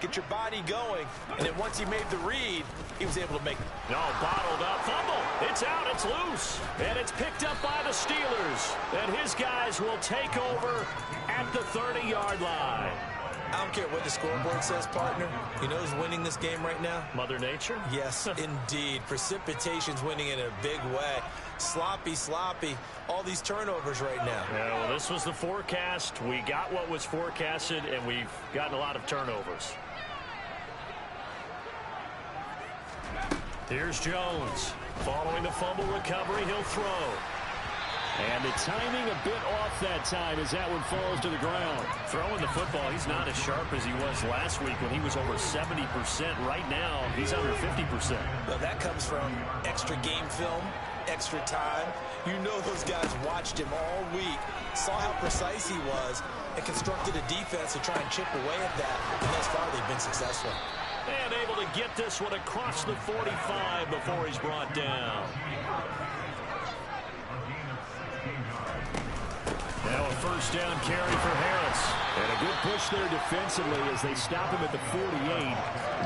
get your body going, and then once he made the read, he was able to make it. No, bottled up. Fumble. It's out. It's loose. And it's picked up by the Steelers. And his guys will take over at the 30-yard line. I don't care what the scoreboard says, partner. You know who's winning this game right now? Mother Nature? Yes, indeed. Precipitation's winning in a big way. Sloppy, all these turnovers right now. Yeah, well, this was the forecast. We got what was forecasted, and we've gotten a lot of turnovers. Here's Jones. Following the fumble recovery, he'll throw. And the timing a bit off that time as that one falls to the ground. Throwing the football, he's not as sharp as he was last week when he was over 70%. Right now, he's under 50%. Well, that comes from extra game film, extra time. You know those guys watched him all week, saw how precise he was, and constructed a defense to try and chip away at that. And thus far, they've been successful. And able to get this one across the 45 before he's brought down. Now a first down carry for Harris. And a good push there defensively as they stop him at the 48.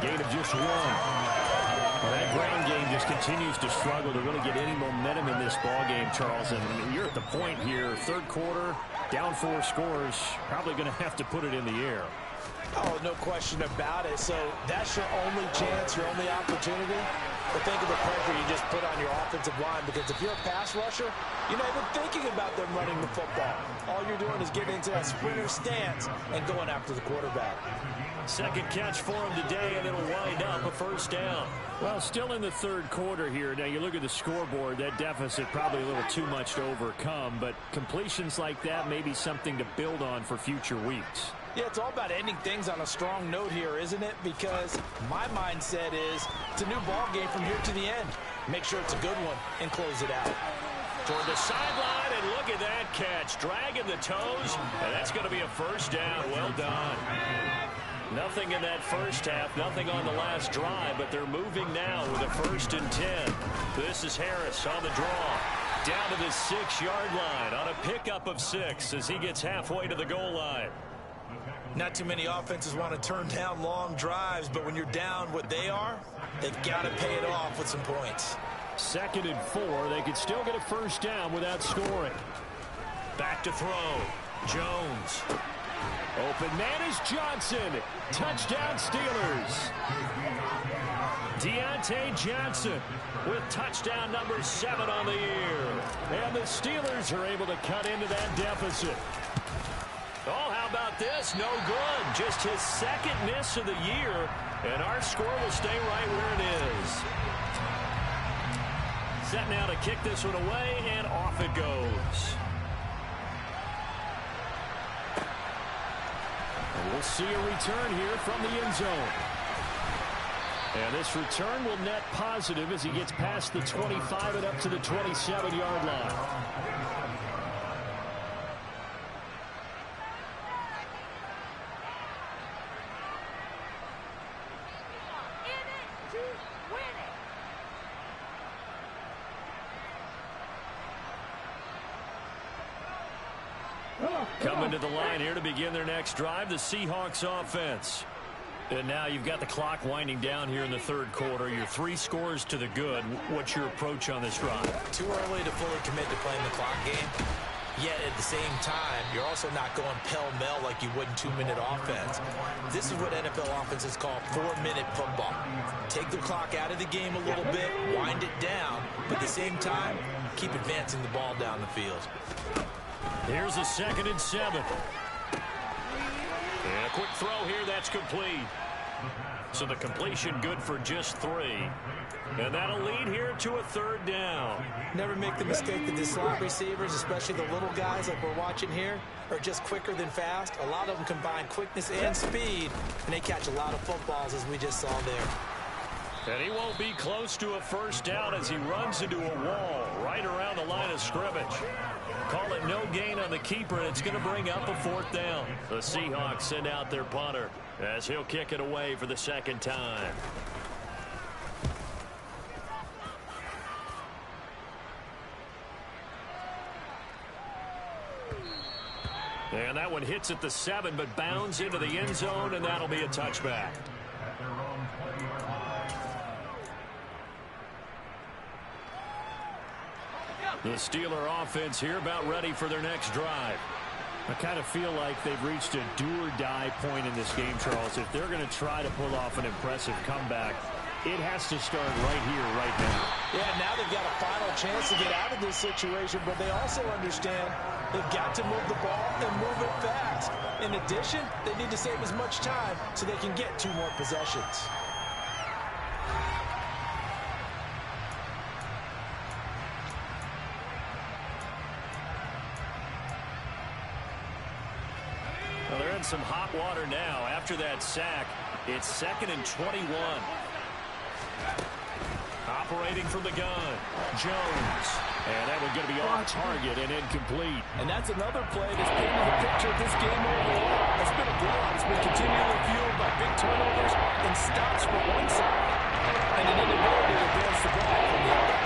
Gain of just one. Well, that ground game just continues to struggle to really get any momentum in this ball game, Charles. And you're at the point here, third quarter, down 4 scores, probably going to have to put it in the air. Oh, no question about it. So that's your only chance, your only opportunity. But think of the pressure you just put on your offensive line, because if you're a pass rusher, you're not even thinking about them running the football. All you're doing is getting into that sprinter stance and going after the quarterback. Second catch for him today, and it'll wind up a first down. Well, still in the third quarter here. Now, you look at the scoreboard, that deficit probably a little too much to overcome, but completions like that may be something to build on for future weeks. Yeah, it's all about ending things on a strong note here, isn't it? Because my mindset is it's a new ball game from here to the end. Make sure it's a good one and close it out. Toward the sideline, and look at that catch. Dragging the toes, and that's going to be a first down. Well done. Nothing in that first half, nothing on the last drive, but they're moving now with a 1st and 10. This is Harris on the draw. Down to the 6-yard line on a pickup of 6 as he gets halfway to the goal line. Not too many offenses want to turn down long drives, but when you're down what they are, they've got to pay it off with some points. 2nd and 4. They could still get a first down without scoring. Back to throw. Jones. Open man is Johnson. Touchdown Steelers. Deontay Johnson with touchdown number 7 on the year. And the Steelers are able to cut into that deficit. Oh, how about this? No good. Just his 2nd miss of the year. And our score will stay right where it is. Set now to kick this one away, and off it goes. And we'll see a return here from the end zone. And this return will net positive as he gets past the 25 and up to the 27-yard line. Coming to the line here to begin their next drive, the Seahawks offense. And now you've got the clock winding down here in the third quarter. You're 3 scores to the good. What's your approach on this drive? Too early to fully commit to playing the clock game. Yet at the same time, you're also not going pell-mell like you would in 2-minute offense. This is what NFL offenses call 4-minute football. Take the clock out of the game a little bit, wind it down, but at the same time, keep advancing the ball down the field. Here's a 2nd and 7. And a quick throw here, that's complete. So the completion good for just 3. And that'll lead here to a 3rd down. Never make the mistake that the slot receivers, especially the little guys like we're watching here, are just quicker than fast. A lot of them combine quickness and speed, and they catch a lot of footballs as we just saw there. And he won't be close to a first down as he runs into a wall right around the line of scrimmage. Call it no gain on the keeper, and it's going to bring up a 4th down. The Seahawks send out their punter as he'll kick it away for the 2nd time. And that one hits at the 7, but bounds into the end zone, and that'll be a touchback. The Steeler offense here about ready for their next drive. I kind of feel like they've reached a do-or-die point in this game, Charles. If they're going to try to pull off an impressive comeback, it has to start right here, right now. Yeah, now they've got a final chance to get out of this situation, but they also understand they've got to move the ball and move it fast. In addition, they need to save as much time so they can get 2 more possessions. Well, they're in some hot water now. After that sack, it's 2nd and 21. Operating from the gun, Jones. And that one's going to be off target and incomplete. And that's another play that's painted the picture of this game overall. It's been a blowout. It's been continually fueled by big turnovers and stops from one side and an inability to advance the ball from the other.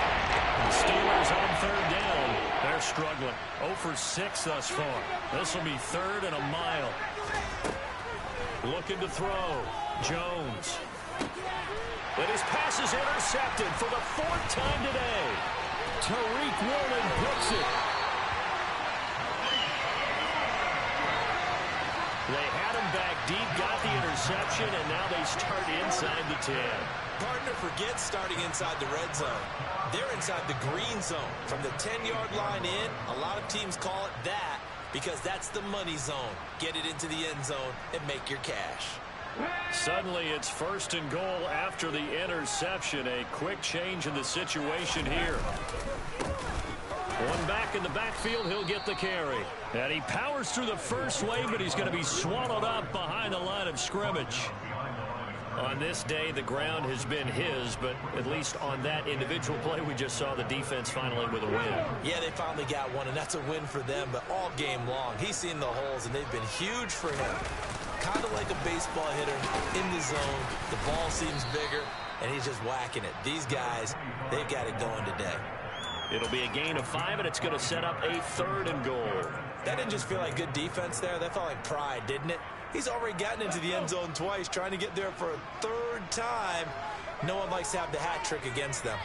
The Steelers on 3rd down. They're struggling. 0 for 6 thus far. This will be 3rd and a mile. Looking to throw. Jones. But his pass is intercepted for the 4th time today. Tariq Woolen picks it. They had him back deep, got the interception, and now they start inside the 10. Partner forgets starting inside the red zone. They're inside the green zone. From the 10-yard line in, a lot of teams call it that because that's the money zone. Get it into the end zone and make your cash. Suddenly it's 1st and goal after the interception. A quick change in the situation here. One back in the backfield, he'll get the carry. And he powers through the first wave, but he's going to be swallowed up behind the line of scrimmage. On this day, the ground has been his, but at least on that individual play, we just saw the defense finally with a win. Yeah, they finally got one, and that's a win for them, but all game long, he's seen the holes, and they've been huge for him. Kind of like a baseball hitter in the zone. The ball seems bigger, and he's just whacking it. These guys, they've got it going today. It'll be a gain of 5, and it's going to set up a 3rd and goal. That didn't just feel like good defense there. That felt like pride, didn't it? He's already gotten into the end zone twice, trying to get there for a 3rd time. No one likes to have the hat trick against them.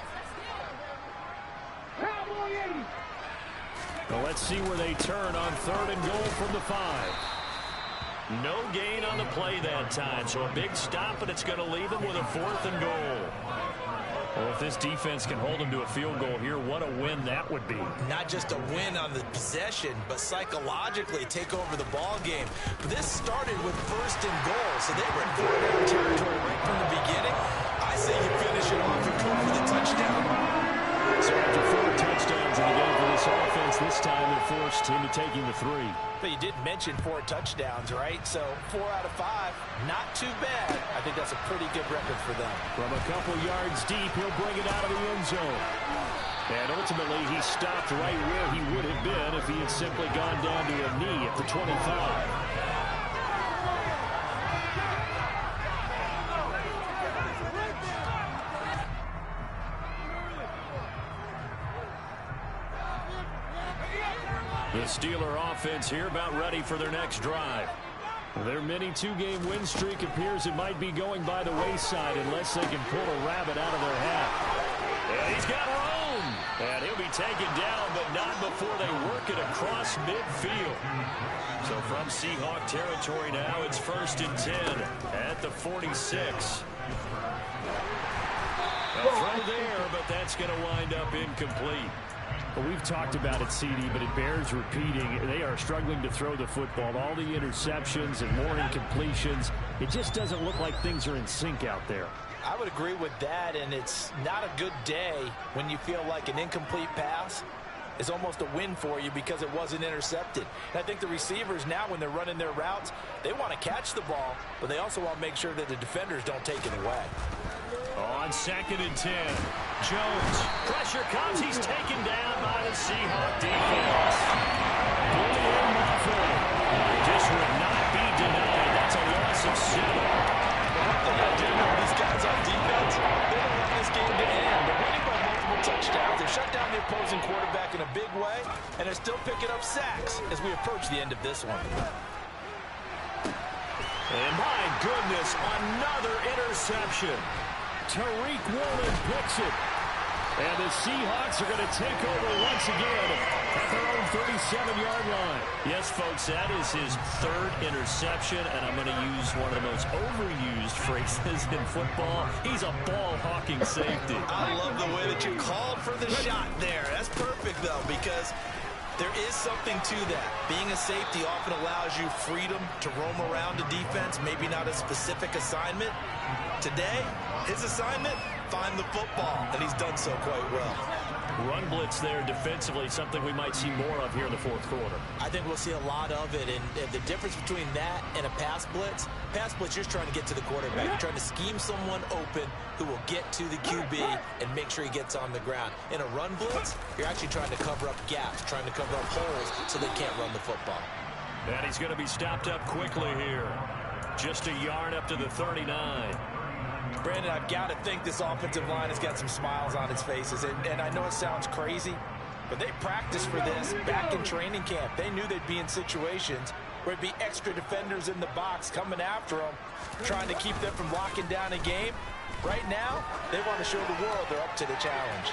Well, let's see where they turn on 3rd and goal from the 5. No gain on the play that time, so a big stop, and it's going to leave them with a 4th and goal. Well, if this defense can hold them to a field goal here, what a win that would be. Not just a win on the possession, but psychologically take over the ball game. This started with 1st and goal, so they were in 4th down territory right from the beginning. I say you finish it off and go for the touchdown. So after 4 touchdowns in the game for this offense, this time they're forced into taking the 3. But you did mention 4 touchdowns, right? So 4 out of 5, not too bad. I think that's a pretty good record for them. From a couple yards deep, he'll bring it out of the end zone. And ultimately, he stopped right where he would have been if he had simply gone down to a knee at the 25. The Steeler offense here about ready for their next drive. Their mini 2-game win streak appears it might be going by the wayside unless they can pull a rabbit out of their hat. And he's got room. And he'll be taken down, but not before they work it across midfield. So from Seahawk territory now, it's 1st and 10 at the 46. A throw there, but that's going to wind up incomplete. Well, we've talked about it, CD, but it bears repeating. They are struggling to throw the football. All the interceptions and more incompletions. It just doesn't look like things are in sync out there. I would agree with that, and it's not a good day when you feel like an incomplete pass is almost a win for you because it wasn't intercepted. And I think the receivers now, when they're running their routes, they want to catch the ball, but they also want to make sure that the defenders don't take it away. On 2nd and 10, Jones. Pressure comes. He's taken down by the Seahawk defense. Just would not be denied. That's a loss of 7. One thing I do know, these guys on defense, they don't want this game to end. They're winning by multiple touchdowns. They shut down the opposing quarterback back in a big way, and they're still picking up sacks as we approach the end of this one. And my goodness, another interception. Tariq Woolen picks it. And the Seahawks are going to take over once again at their own 37-yard line. Yes, folks, that is his third interception, and I'm going to use one of the most overused phrases in football. He's a ball-hawking safety. I love the way that you called for the shot there. That's perfect, though, because there is something to that. Being a safety often allows you freedom to roam around a defense, maybe not a specific assignment. Today, his assignment, find the football, and he's done so quite well. Run blitz there defensively, something we might see more of here in the fourth quarter. I think we'll see a lot of it, and the difference between that and a pass blitz, you're trying to get to the quarterback. You're trying to scheme someone open who will get to the QB and make sure he gets on the ground. In a run blitz, you're actually trying to cover up gaps, trying to cover up holes so they can't run the football. And he's going to be stopped up quickly here. Just a yard up to the 39. Brandon, I've got to think this offensive line has got some smiles on its faces. And I know it sounds crazy, but they practiced for this back in training camp. They knew they'd be in situations where it'd be extra defenders in the box coming after them, trying to keep them from locking down a game. Right now, they want to show the world they're up to the challenge.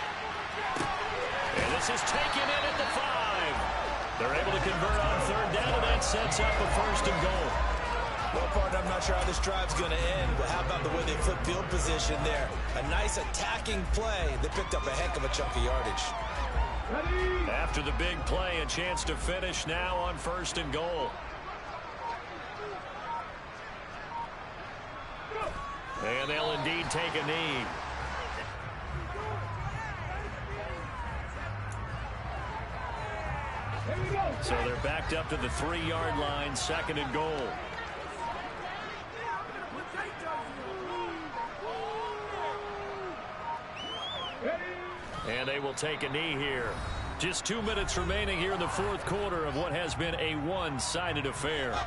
And this is taken in at the 5. They're able to convert on third down, and that sets up a first and goal. Well, partner, I'm not sure how this drive's going to end, but how about the way they flip field position there? A nice attacking play. They picked up a heck of a chunk of yardage. After the big play, a chance to finish now on first and goal. And they'll indeed take a knee. So they're backed up to the 3-yard line, second and goal. And they will take a knee here. Just 2 minutes remaining here in the fourth quarter of what has been a one-sided affair.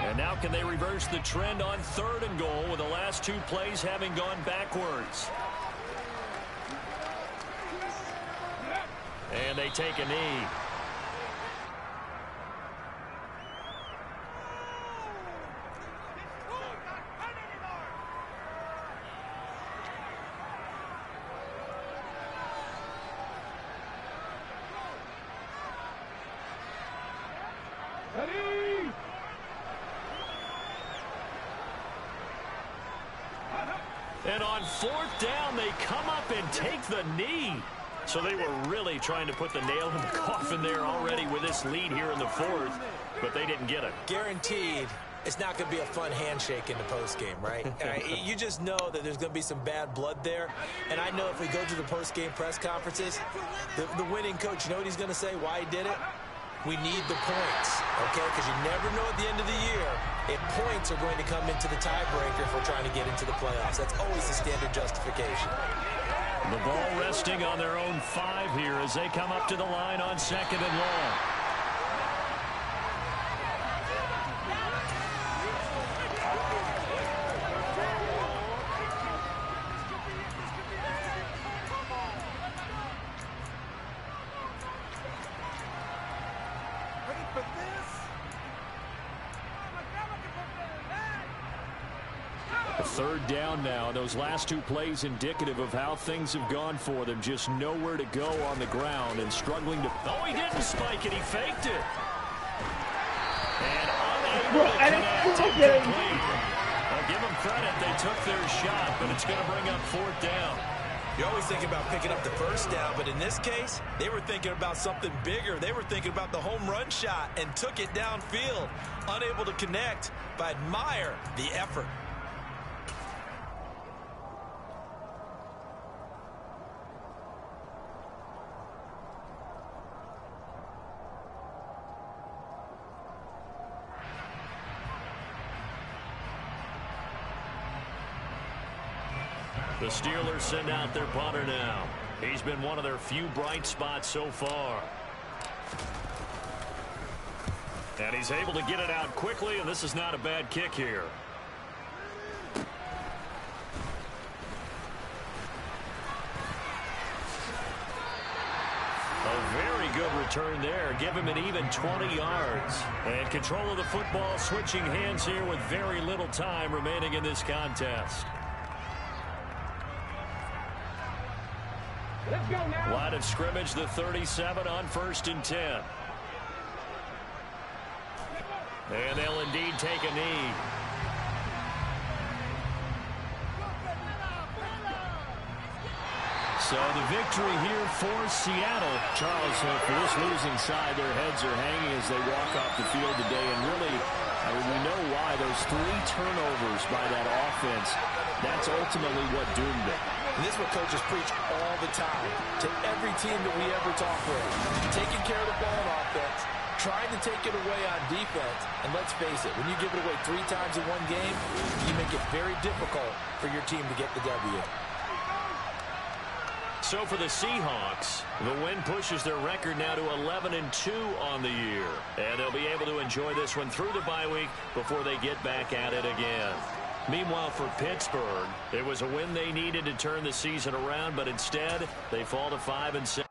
And now can they reverse the trend on third and goal with the last 2 plays having gone backwards? And they take a knee. And on fourth down, they come up and take the knee. So they were really trying to put the nail in the coffin there already with this lead here in the fourth, but they didn't get it. Guaranteed, it's not going to be a fun handshake in the postgame, right? You just know that there's going to be some bad blood there. And I know if we go to the postgame press conferences, the winning coach, you know what he's going to say, why he did it? We need the points, okay? Because you never know at the end of the year if points are going to come into the tiebreaker if we're trying to get into the playoffs. That's always the standard justification. The ball resting on their own 5 here as they come up to the line on second and long. Third down now. Those last 2 plays indicative of how things have gone for them. Just nowhere to go on the ground and struggling to... Oh, he didn't spike it. He faked it. And unable to connect and complete. I'll give them credit. They took their shot, but it's going to bring up fourth down. You're always thinking about picking up the first down, but in this case, they were thinking about something bigger. They were thinking about the home run shot and took it downfield. Unable to connect, but admire the effort. The Steelers send out their punter now. He's been one of their few bright spots so far. And he's able to get it out quickly, and this is not a bad kick here. good return there. Give him an even 20 yards. And control of the football, switching hands here with very little time remaining in this contest. Let's go now. Line of scrimmage, the 37 on 1st and 10. And they'll indeed take a knee. So the victory here for Seattle. Charles, for this losing side, their heads are hanging as they walk off the field today. And really, we know why. Those 3 turnovers by that offense, that's ultimately what doomed them. And this is what coaches preach all the time to every team that we ever talk with. Taking care of the ball on offense, trying to take it away on defense. And let's face it, when you give it away 3 times in one game, you make it very difficult for your team to get the W. So for the Seahawks, the win pushes their record now to 11-2 on the year. And they'll be able to enjoy this one through the bye week before they get back at it again. Meanwhile, for Pittsburgh, it was a win they needed to turn the season around, but instead they fall to 5-7.